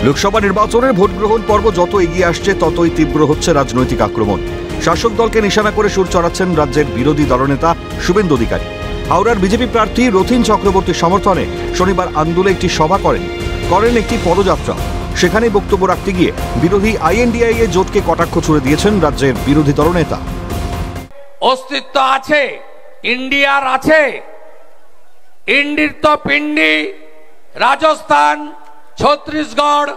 লোকসভা নির্বাচনের ভোট গ্রহণ পর্ব যত এগিয়ে আসছে ততই তীব্র হচ্ছে রাজনৈতিক আক্রমণ। শাসক দলকে নিশানা করে সুর চড়াচ্ছেন রাজ্যের বিরোধী দলনেতা শুভেন্দু অধিকারী। হাওড়ার বিজেপি প্রার্থী রথীন চক্রবর্তীর সমর্থনে শনিবার আন্দোলনে একটি সভা করেন একটি পদযাত্রা। সেখানে বক্তব্য রাখতে গিয়ে বিরোধী আইএনডিআইএ জোটকে কটাক্ষ ছুড়ে দিয়েছেন রাজ্যের বিরোধী দলনেতা। অস্তিত্ব আছে, ইন্ডিয়ার আছে, ইন্ডির তো পিন্ডি, রাজস্থান, ছত্তিশগড়,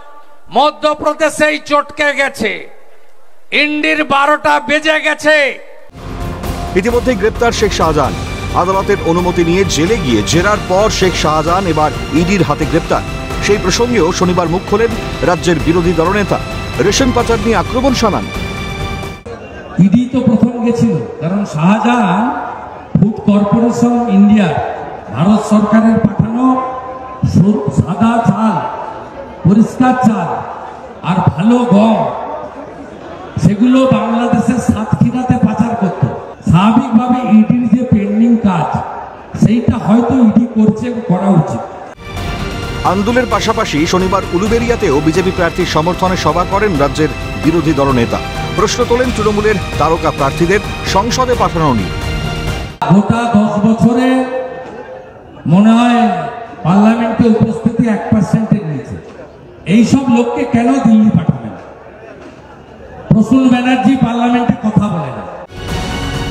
মধ্যপ্রদেশেই চটকে গেছে, ইন্ডির 12টা বেজে গেছে। ইতিমধ্যে গ্রেপ্তার শেখ শাহজাহান। আদালতের অনুমতি নিয়ে জেলে গিয়ে জেরার পর শেখ শাহজাহান এবার ইডির হাতে গ্রেপ্তার। সেই প্রসঙ্গেও শনিবার মুখ খোলেন রাজ্যের বিরোধী দলনেতা। রেশন পাচার নিয়ে আক্রমণ শানান। ইডি তো প্রথম গেছিল, কারণ শাহজাহান ফুড কর্পোরেশন ইন্ডিয়ার ভারত সরকারের পাঠানো সাদা চাল, পরিষ্কার চাল আর ভালো গম, সেগুলো বাংলাদেশের সাতক্ষীরাতে পাচার করত। স্বাভাবিকভাবে ইডির যে পেন্ডিং কাজ, সেইটা হয়তো ইডি করছে, করা উচিত। আন্দোলনের পাশাপাশি শনিবার উলুবেড়িয়াতেও বিজেপি প্রার্থীর সমর্থনে সভা করেন রাজ্যের বিরোধী দলনেতা। প্রশ্ন তোলেন তৃণমূলের তারকা প্রার্থীদের সংসদে পাঠানো নিয়ে। গোটা 10 বছরে মনে হয় পার্লামেন্টে উপস্থিতি 1%-এর নিচে। এইসব লোককে কেন দিল্লি পাঠাবেন? প্রসূন ব্যানার্জি পার্লামেন্টে কথা বলে না।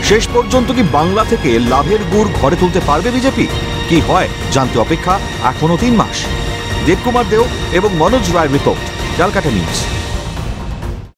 শেষ পর্যন্ত কি বাংলা থেকে লাভের গুড় ঘরে তুলতে পারবে বিজেপি? কি হয় জানতে অপেক্ষা এখনো 3 মাস। দেবকুমার দেও এবং মনোজ রায়ের রিপোর্ট, ক্যালকাটা নিউজ।